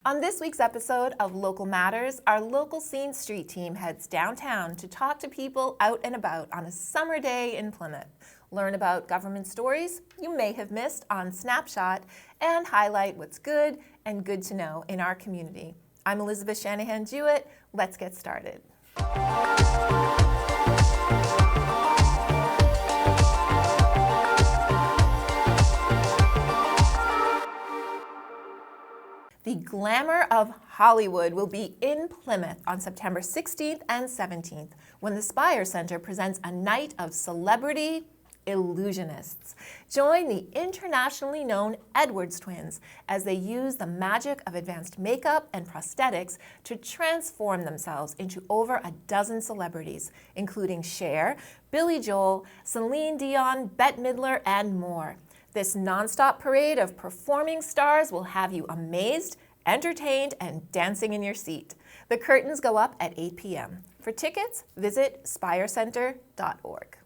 On this week's episode of Local Matters, our Local Scene Street team heads downtown to talk to people out and about on a summer day in Plymouth, learn about government stories you may have missed on Snapshot, and highlight what's good and good to know in our community. I'm Elizabeth Shanahan-Jewett. Let's get started. The Glamour of Hollywood will be in Plymouth on September 16th and 17th when the Spire Center presents a night of celebrity illusionists. Join the internationally known Edwards twins as they use the magic of advanced makeup and prosthetics to transform themselves into over a dozen celebrities, including Cher, Billy Joel, Celine Dion, Bette Midler, and more. This nonstop parade of performing stars will have you amazed, entertained, and dancing in your seat. The curtains go up at 8 p.m. For tickets, visit spirecenter.org.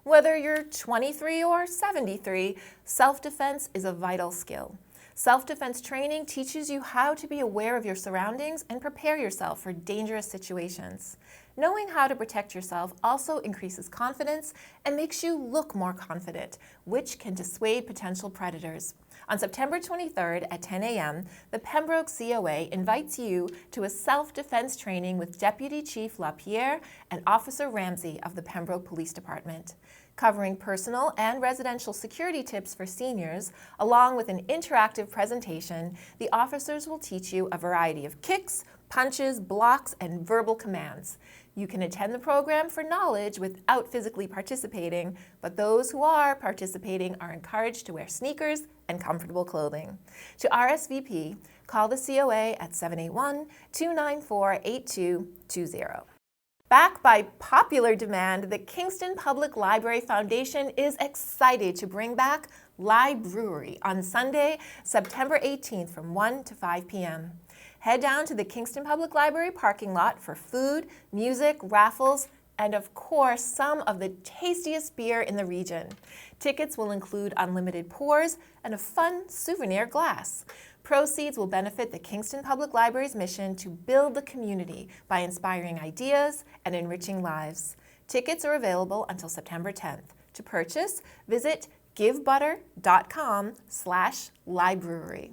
Whether you're 23 or 73, self-defense is a vital skill. Self-defense training teaches you how to be aware of your surroundings and prepare yourself for dangerous situations. Knowing how to protect yourself also increases confidence and makes you look more confident, which can dissuade potential predators. On September 23rd at 10 a.m., the Pembroke COA invites you to a self-defense training with Deputy Chief LaPierre and Officer Ramsey of the Pembroke Police Department. Covering personal and residential security tips for seniors, along with an interactive presentation, the officers will teach you a variety of kicks, punches, blocks, and verbal commands. You can attend the program for knowledge without physically participating, but those who are participating are encouraged to wear sneakers and comfortable clothing. To RSVP, call the COA at 781-294-8220. Backed by popular demand, the Kingston Public Library Foundation is excited to bring back Library on Sunday, September 18th from 1 to 5 p.m. Head down to the Kingston Public Library parking lot for food, music, raffles, and of course, some of the tastiest beer in the region. Tickets will include unlimited pours and a fun souvenir glass. Proceeds will benefit the Kingston Public Library's mission to build the community by inspiring ideas and enriching lives. Tickets are available until September 10th. To purchase, visit givebutter.com/library.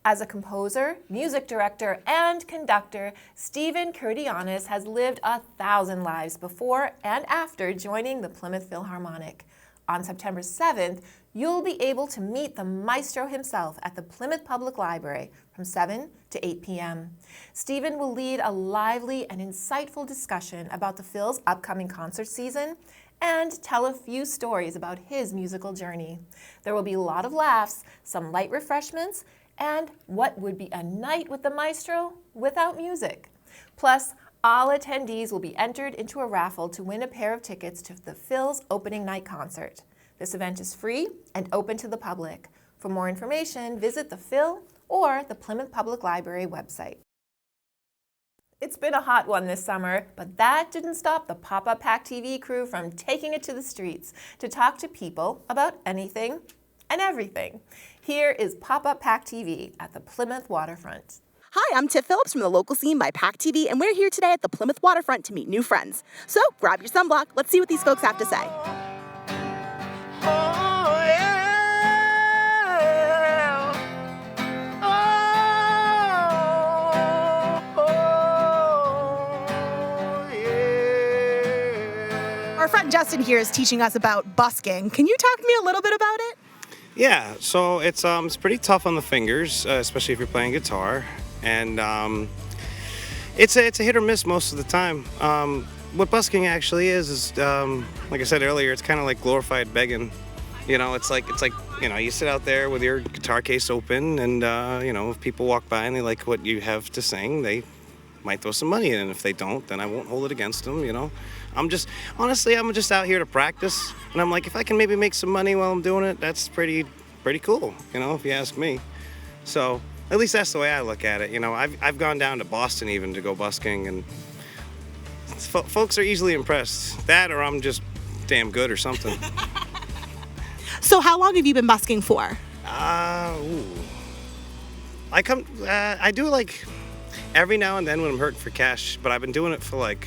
As a composer, music director, and conductor, Stephen Kurdianis has lived 1,000 lives before and after joining the Plymouth Philharmonic. On September 7th, you'll be able to meet the maestro himself at the Plymouth Public Library from 7 to 8 p.m. Stephen will lead a lively and insightful discussion about the Phil's upcoming concert season and tell a few stories about his musical journey. There will be a lot of laughs, some light refreshments, and what would be a night with the maestro without music. Plus, all attendees will be entered into a raffle to win a pair of tickets to the Phil's opening night concert. This event is free and open to the public. For more information, visit the Phil or the Plymouth Public Library website. It's been a hot one this summer, but that didn't stop the PopuPACTV crew from taking it to the streets to talk to people about anything and everything. Here is PopuPACTV at the Plymouth Waterfront. Hi, I'm Tiff Phillips from the local scene by PACTV, and we're here today at the Plymouth Waterfront to meet new friends. So grab your sunblock. Let's see what these folks have to say. Our friend Justin here is teaching us about busking. Can you talk to me a little bit about it? Yeah, so it's pretty tough on the fingers, especially if you're playing guitar, and it's a hit or miss most of the time. What busking actually is like I said earlier, it's kind of like glorified begging. You know, it's like you sit out there with your guitar case open, and if people walk by and they like what you have to sing, they might throw some money in, and if they don't, then I won't hold it against them. I'm just out here to practice, and I'm like, if I can maybe make some money while I'm doing it, that's pretty cool, if you ask me. So at least that's the way I look at it. I've gone down to Boston even to go busking, and folks are easily impressed. That, or I'm just damn good or something. So how long have you been busking for? I do like every now and then when I'm hurting for cash, but I've been doing it for like,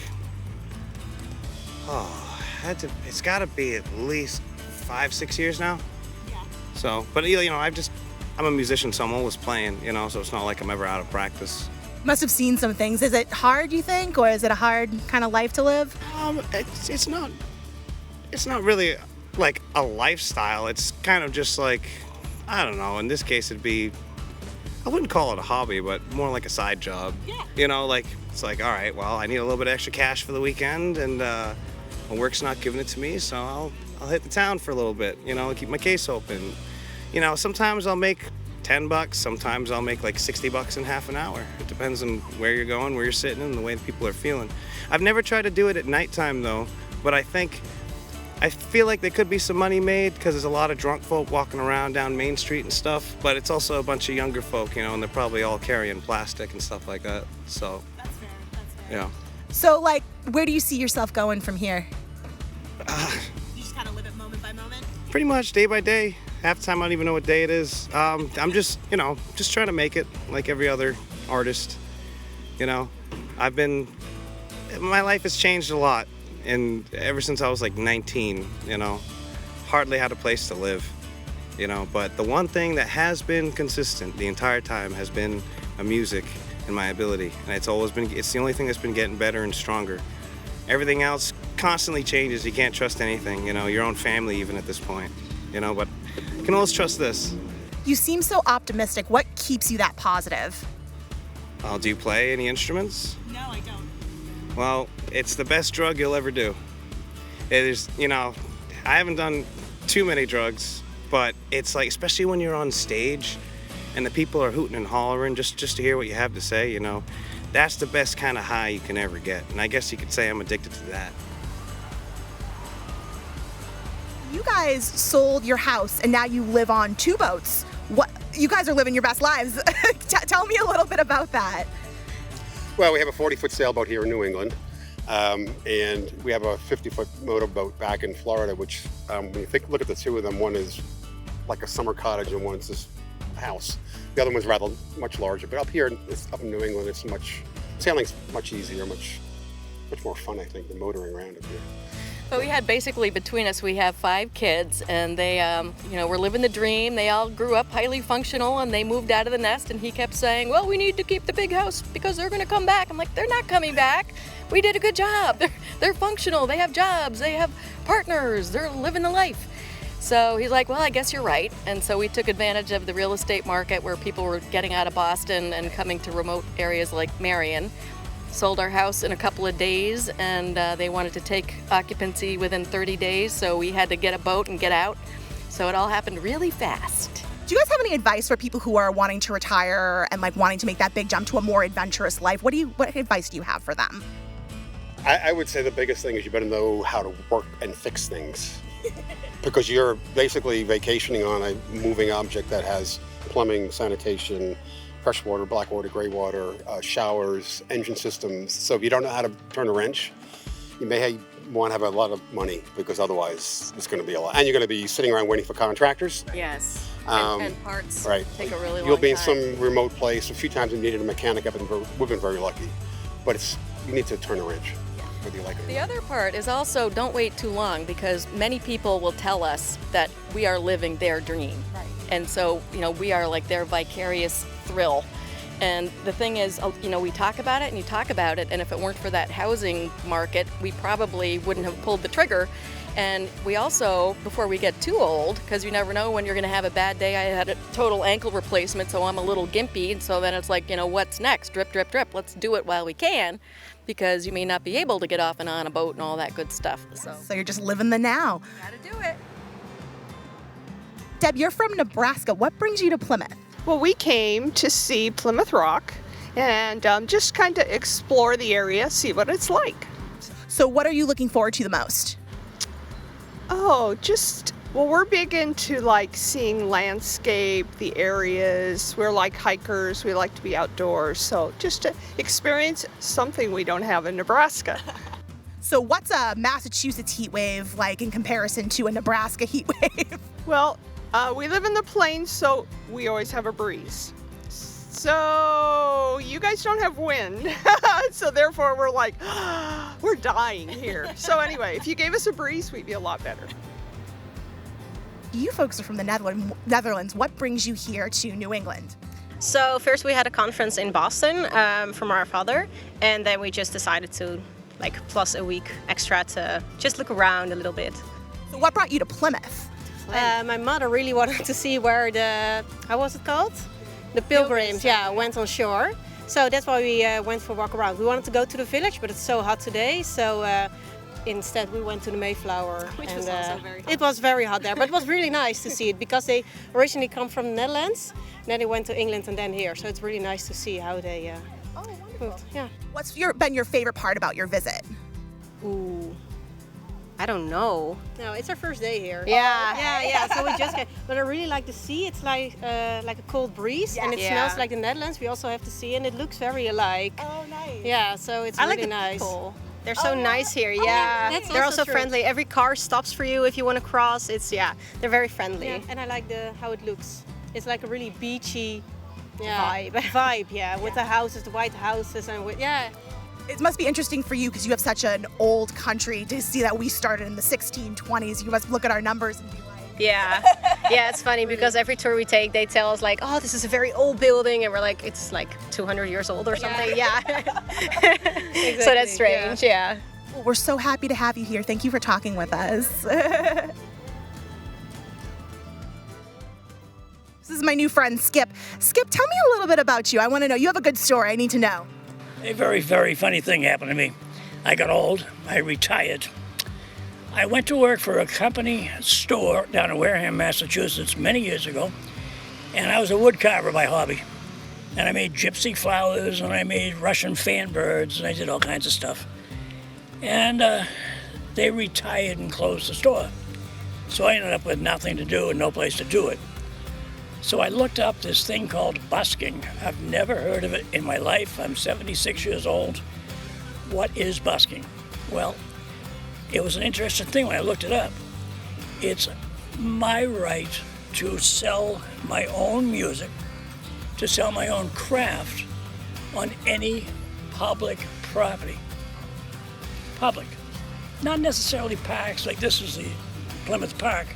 it's got to be at least 5-6 years now. Yeah. So, but you know, I'm a musician, so I'm always playing, you know, so it's not like I'm ever out of practice. Must have seen some things. Is it hard, you think, or is it a hard kind of life to live? It's not really like a lifestyle. It's kind of just like, I don't know, in this case it'd be, I wouldn't call it a hobby, but more like a side job. Yeah. You know, like, it's like, all right, well, I need a little bit of extra cash for the weekend, and my work's not giving it to me, so I'll hit the town for a little bit, you know, keep my case open. You know, sometimes I'll make $10, sometimes I'll make like $60 in half an hour. It depends on where you're going, where you're sitting, and the way the people are feeling. I've never tried to do it at nighttime though, but I feel like there could be some money made because there's a lot of drunk folk walking around down Main Street and stuff, but it's also a bunch of younger folk, you know, and they're probably all carrying plastic and stuff like that, so. That's fair. Yeah. So, like, where do you see yourself going from here? You just kind of live it moment by moment? Pretty much day by day. Half the time I don't even know what day it is. I'm just, you know, just trying to make it like every other artist. You know, my life has changed a lot, and ever since I was like 19, you know, hardly had a place to live, you know, but the one thing that has been consistent the entire time has been my music and my ability, and it's the only thing that's been getting better and stronger. Everything else constantly changes. You can't trust anything, you know, your own family even at this point, you know, but you can always trust this. You seem so optimistic. What keeps you that positive? Do you play any instruments? No, I don't. Well, it's the best drug you'll ever do. It is, you know, I haven't done too many drugs, but it's like, especially when you're on stage and the people are hooting and hollering just to hear what you have to say, you know, that's the best kind of high you can ever get. And I guess you could say I'm addicted to that. You guys sold your house and now you live on 2 boats. What? You guys are living your best lives. Tell me a little bit about that. Well, we have a 40-foot sailboat here in New England, and we have a 50-foot motorboat back in Florida, which when you look at the two of them, one is like a summer cottage and one's this house. The other one's rather much larger, but up here, up in New England, sailing's much easier, much more fun, I think, than motoring around up here. But we had basically between us, we have 5 kids, and they, were living the dream. They all grew up highly functional, and they moved out of the nest. And he kept saying, "Well, we need to keep the big house because they're going to come back." I'm like, "They're not coming back. We did a good job. They're functional. They have jobs. They have partners. They're living the life." So he's like, "Well, I guess you're right." And so we took advantage of the real estate market where people were getting out of Boston and coming to remote areas like Marion. Sold our house in a couple of days, and they wanted to take occupancy within 30 days, so we had to get a boat and get out. So it all happened really fast. Do you guys have any advice for people who are wanting to retire and like wanting to make that big jump to a more adventurous life? What advice do you have for them? I would say the biggest thing is you better know how to work and fix things. Because you're basically vacationing on a moving object that has plumbing, sanitation, fresh water, black water, gray water, showers, engine systems. So if you don't know how to turn a wrench, you may want to have a lot of money because otherwise it's going to be a lot. And you're going to be sitting around waiting for contractors. Yes, and parts right. take a really long time. You'll be in some remote place. A few times we needed a mechanic. We've been very lucky. But you need to turn a wrench, whether you like it or not. The other part is also don't wait too long because many people will tell us that we are living their dream. Right. And so, we are like their vicarious thrill. And the thing is, we talk about it and you talk about it, and if it weren't for that housing market, we probably wouldn't have pulled the trigger. And we also, before we get too old, because you never know when you're going to have a bad day. I had a total ankle replacement, so I'm a little gimpy, and so then it's like, what's next? Drip, drip, drip. Let's do it while we can, because you may not be able to get off and on a boat and all that good stuff. So you're just living the now. Gotta do it. Deb, you're from Nebraska. What brings you to Plymouth? Well, we came to see Plymouth Rock and just kind of explore the area, see what it's like. So what are you looking forward to the most? Oh, we're big into like seeing landscape, the areas. We're like hikers. We like to be outdoors. So just to experience something we don't have in Nebraska. So what's a Massachusetts heat wave like in comparison to a Nebraska heat wave? Well, we live in the plains, so we always have a breeze. So you guys don't have wind, so therefore we're like, we're dying here. So anyway, if you gave us a breeze, we'd be a lot better. You folks are from the Netherlands. What brings you here to New England? So first we had a conference in Boston from our father, and then we just decided to plus a week extra to just look around a little bit. So what brought you to Plymouth? My mother really wanted to see where how was it called? The pilgrims, went on shore. So that's why we went for a walk around. We wanted to go to the village, but it's so hot today, so instead we went to the Mayflower. Which was also very hot. It was very hot there, but it was really nice to see it because they originally come from the Netherlands, then they went to England and then here. So it's really nice to see how they moved. Yeah. What's been your favorite part about your visit? Ooh. I don't know. No, it's our first day here. Yeah. So we just but I really like the sea. It's like a cold breeze, and it smells like the Netherlands. We also have the sea, and it looks very alike. Oh, nice. Yeah, so it's I like really the nice. people. They're so nice here. Yeah, That's they're also also true. friendly. Every car stops for you if you want to cross. They're very friendly. Yeah, and I like how it looks. It's like a really beachy Vibe. with the houses, the white houses, and It must be interesting for you because you have such an old country to see that we started in the 1620s. You must look at our numbers and be like, Yeah, it's funny because every tour we take, they tell us oh, this is a very old building, and we're like, it's 200 years old or something. Yeah. So that's strange. Yeah. well, we're so happy to have you here. Thank you for talking with us. This is my new friend, Skip. Skip, tell me a little bit about you. I want to know. You have a good story. I need to know. A very, very funny thing happened to me. I got old. I retired. I went to work for a company store down in Wareham, Massachusetts many years ago, and I was a wood carver by hobby. And I made gypsy flowers, and I made Russian fan birds, and I did all kinds of stuff. And they retired and closed the store. So I ended up with nothing to do and no place to do it. So I looked up this thing called busking. I've never heard of it in my life. I'm 76 years old. What is busking? Well, it was an interesting thing when I looked it up. It's my right to sell my own music, to sell my own craft on any public property. Public. Not necessarily parks, like this is the Plymouth Park.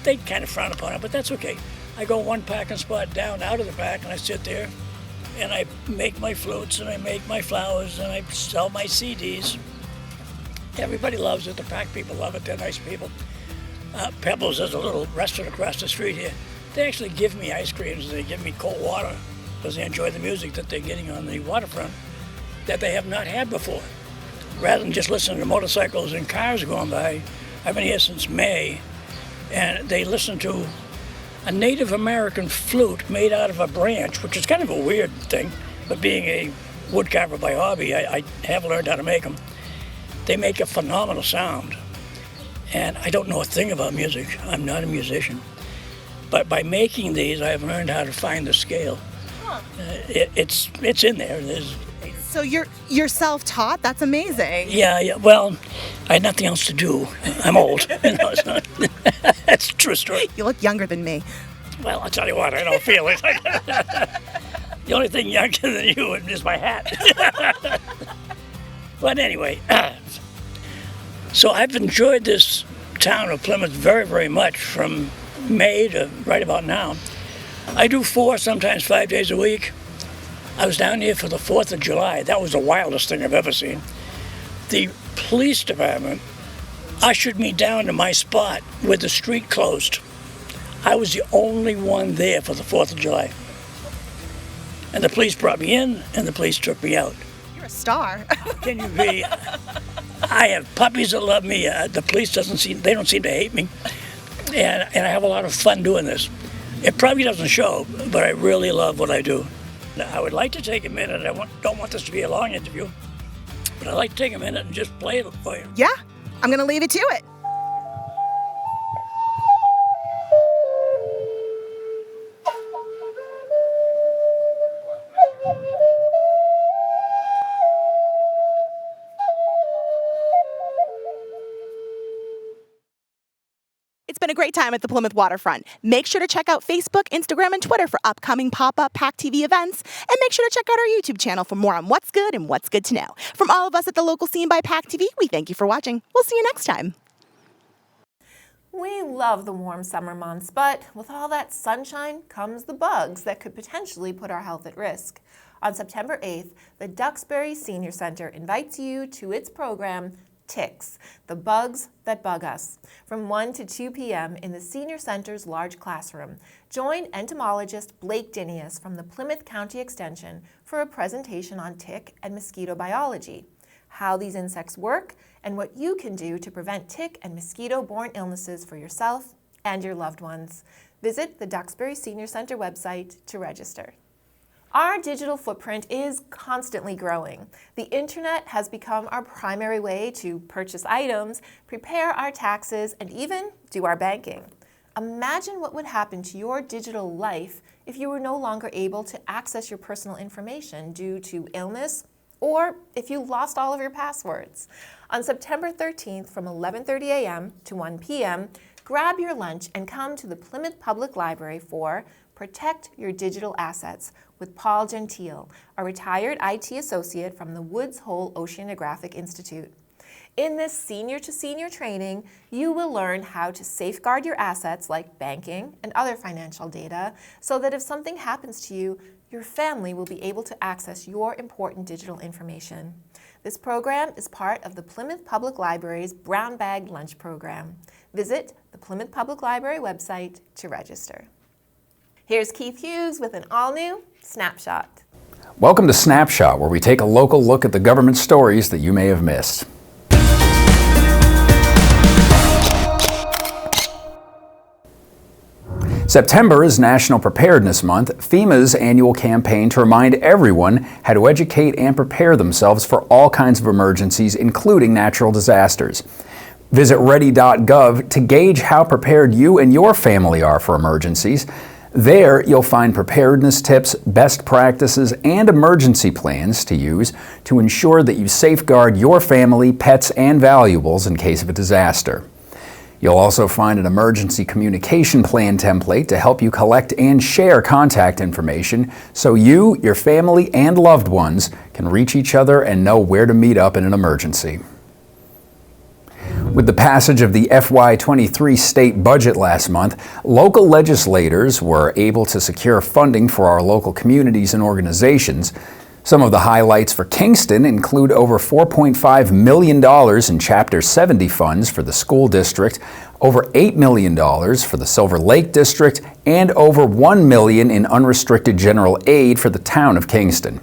They kind of frown upon it, but that's okay. I go one parking spot down out of the park and I sit there and I make my flutes and I make my flowers and I sell my CDs. Everybody loves it. The park people love it. They're nice people. Pebbles is a little restaurant across the street here. They actually give me ice creams and they give me cold water because they enjoy the music that they're getting on the waterfront that they have not had before. Rather than just listening to motorcycles and cars going by, I've been here since May, and they listen to a Native American flute made out of a branch, which is kind of a weird thing, but being a woodcarver by hobby, I have learned how to make them. They make a phenomenal sound, and I don't know a thing about music. I'm not a musician. But by making these, I've learned how to find the scale. It's in there. So you're self-taught? That's amazing. Yeah. Well, I had nothing else to do. I'm old. It's not. That's a true story. You look younger than me. Well, I'll tell you what, I don't feel it. The only thing younger than you is my hat. But anyway, so I've enjoyed this town of Plymouth very, very much from May to right about now. I do 4, sometimes 5 days a week. I was down here for the 4th of July. That was the wildest thing I've ever seen. The police department ushered me down to my spot with the street closed. I was the only one there for the 4th of July. And the police brought me in, and the police took me out. You're a star. Can you be? I have puppies that love me. The police don't seem to hate me. And I have a lot of fun doing this. It probably doesn't show, but I really love what I do. I would like to take a minute. I don't want this to be a long interview, but I'd like to take a minute and just play it for you. Yeah, I'm going to leave it to it. It's been a great time at the Plymouth Waterfront. Make sure to check out Facebook, Instagram, and Twitter for upcoming pop-up PACTV events. And make sure to check out our YouTube channel for more on what's good and what's good to know. From all of us at the local scene by PACTV, we thank you for watching. We'll see you next time. We love the warm summer months, but with all that sunshine comes the bugs that could potentially put our health at risk. On September 8th, the Duxbury Senior Center invites you to its program, Ticks, the bugs that bug us. From 1 to 2 p.m. in the Senior Center's large classroom, join entomologist Blake Dinius from the Plymouth County Extension for a presentation on tick and mosquito biology, how these insects work, and what you can do to prevent tick and mosquito-borne illnesses for yourself and your loved ones. Visit the Duxbury Senior Center website to register. Our digital footprint is constantly growing. The internet has become our primary way to purchase items, prepare our taxes, and even do our banking. Imagine what would happen to your digital life if you were no longer able to access your personal information due to illness, or if you lost all of your passwords. On September 13th from 11:30 a.m. to 1 p.m., grab your lunch and come to the Plymouth Public Library for Protect Your Digital Assets with Paul Gentile, a retired IT associate from the Woods Hole Oceanographic Institute. In this senior-to-senior training, you will learn how to safeguard your assets like banking and other financial data so that if something happens to you, your family will be able to access your important digital information. This program is part of the Plymouth Public Library's Brown Bag Lunch Program. Visit the Plymouth Public Library website to register. Here's Keith Hughes with an all-new Snapshot. Welcome to Snapshot, where we take a local look at the government stories that you may have missed. September is National Preparedness Month, FEMA's annual campaign to remind everyone how to educate and prepare themselves for all kinds of emergencies, including natural disasters. Visit ready.gov to gauge how prepared you and your family are for emergencies. There, you'll find preparedness tips, best practices, and emergency plans to use to ensure that you safeguard your family, pets, and valuables in case of a disaster. You'll also find an emergency communication plan template to help you collect and share contact information so you, your family, and loved ones can reach each other and know where to meet up in an emergency. With the passage of the FY23 state budget last month, local legislators were able to secure funding for our local communities and organizations. Some of the highlights for Kingston include over $4.5 million in Chapter 70 funds for the school district, over $8 million for the Silver Lake district, and over $1 million in unrestricted general aid for the town of Kingston.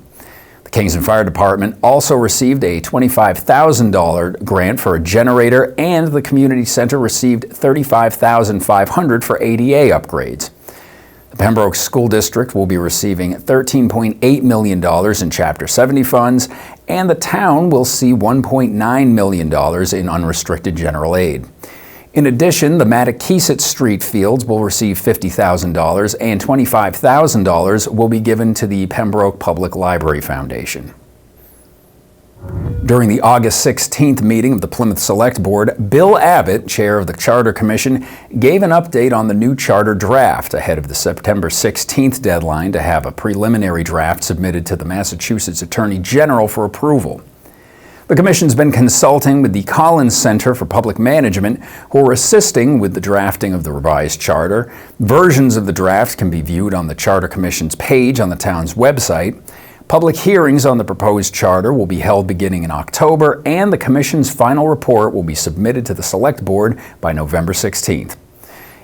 The Kingston Fire Department also received a $25,000 grant for a generator, and the community center received $35,500 for ADA upgrades. The Pembroke School District will be receiving $13.8 million in Chapter 70 funds, and the town will see $1.9 million in unrestricted general aid. In addition, the Mattakeesit Street fields will receive $50,000, and $25,000 will be given to the Pembroke Public Library Foundation. During the August 16th meeting of the Plymouth Select Board, Bill Abbott, chair of the Charter Commission, gave an update on the new charter draft ahead of the September 16th deadline to have a preliminary draft submitted to the Massachusetts Attorney General for approval. The Commission's been consulting with the Collins Center for Public Management, who are assisting with the drafting of the revised charter. Versions of the draft can be viewed on the Charter Commission's page on the town's website. Public hearings on the proposed charter will be held beginning in October, and the Commission's final report will be submitted to the Select Board by November 16th.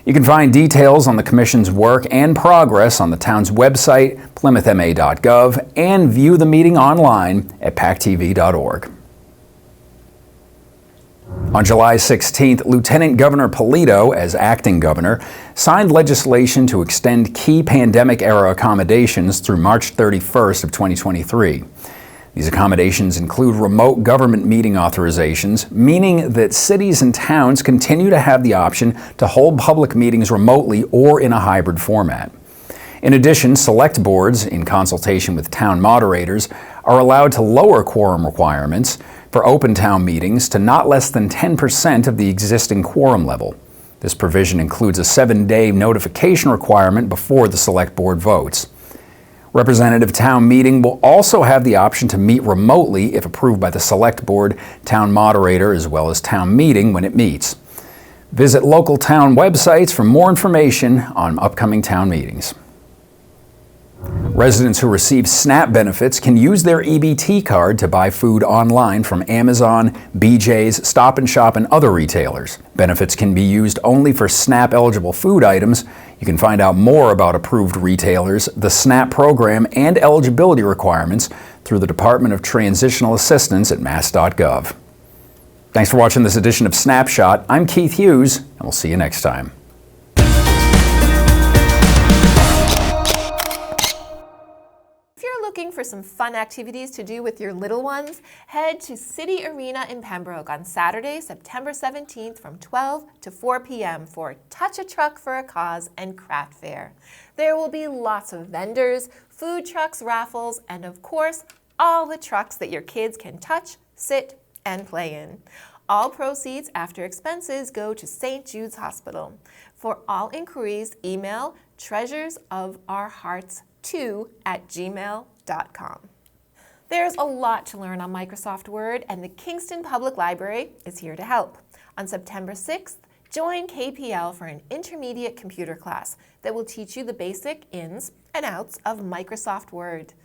You can find details on the Commission's work and progress on the town's website, plymouthma.gov, and view the meeting online at pactv.org. On July 16th, Lieutenant Governor Polito, as acting governor, signed legislation to extend key pandemic-era accommodations through March 31st of 2023. These accommodations include remote government meeting authorizations, meaning that cities and towns continue to have the option to hold public meetings remotely or in a hybrid format. In addition, select boards, in consultation with town moderators, are allowed to lower quorum requirements for open town meetings to not less than 10% of the existing quorum level. This provision includes a 7-day notification requirement before the Select Board votes. Representative Town Meeting will also have the option to meet remotely if approved by the Select Board, Town Moderator, as well as Town Meeting when it meets. Visit local town websites for more information on upcoming town meetings. Residents who receive SNAP benefits can use their EBT card to buy food online from Amazon, BJ's, Stop & Shop, and other retailers. Benefits can be used only for SNAP-eligible food items. You can find out more about approved retailers, the SNAP program, and eligibility requirements through the Department of Transitional Assistance at mass.gov. Thanks for watching this edition of Snapshot. I'm Keith Hughes, and we'll see you next time. Looking for some fun activities to do with your little ones? Head to City Arena in Pembroke on Saturday, September 17th from 12 to 4 p.m. for Touch a Truck for a Cause and Craft Fair. There will be lots of vendors, food trucks, raffles, and of course, all the trucks that your kids can touch, sit, and play in. All proceeds after expenses go to St. Jude's Hospital. For all inquiries, email treasuresofourhearts2@gmail.com. There's a lot to learn on Microsoft Word, and the Kingston Public Library is here to help. On September 6th, join KPL for an intermediate computer class that will teach you the basic ins and outs of Microsoft Word.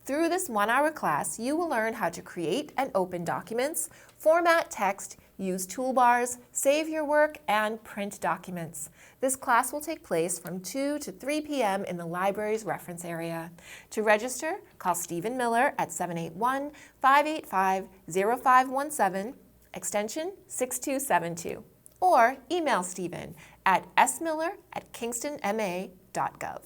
Through this 1-hour class, you will learn how to create and open documents, format text, use toolbars, save your work, and print documents. This class will take place from 2 to 3 p.m. in the library's reference area. To register, call Stephen Miller at 781-585-0517, extension 6272, or email Stephen at smiller@kingstonma.gov.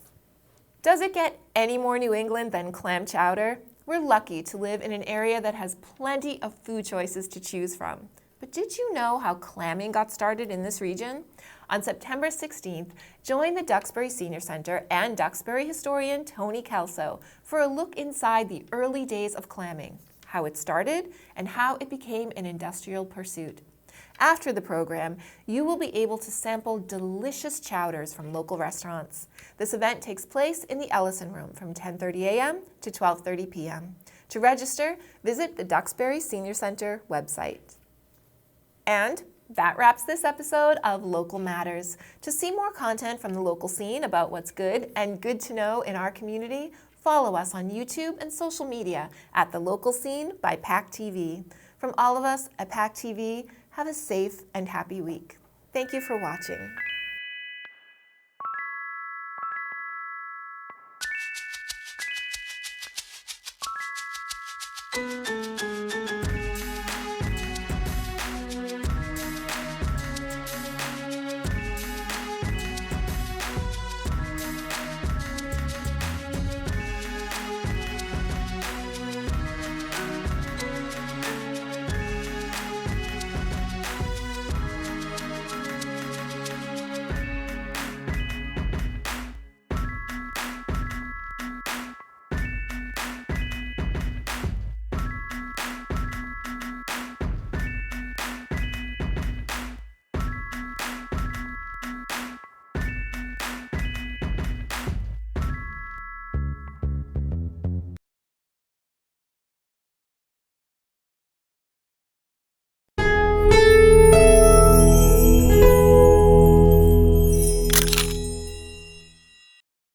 Does it get any more New England than clam chowder? We're lucky to live in an area that has plenty of food choices to choose from. But did you know how clamming got started in this region? On September 16th, join the Duxbury Senior Center and Duxbury historian Tony Kelso for a look inside the early days of clamming, how it started, and how it became an industrial pursuit. After the program, you will be able to sample delicious chowders from local restaurants. This event takes place in the Ellison Room from 10:30 a.m. to 12:30 p.m. To register, visit the Duxbury Senior Center website. And that wraps this episode of Local Matters. To see more content from the local scene about what's good and good to know in our community, follow us on YouTube and social media at The Local Scene by PACTV. From all of us at PACTV, have a safe and happy week. Thank you for watching.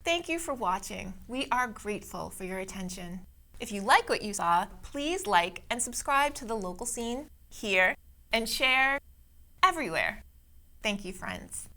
Thank you for watching. We are grateful for your attention. If you like what you saw, please like and subscribe to The Local Scene here and share everywhere. Thank you, friends.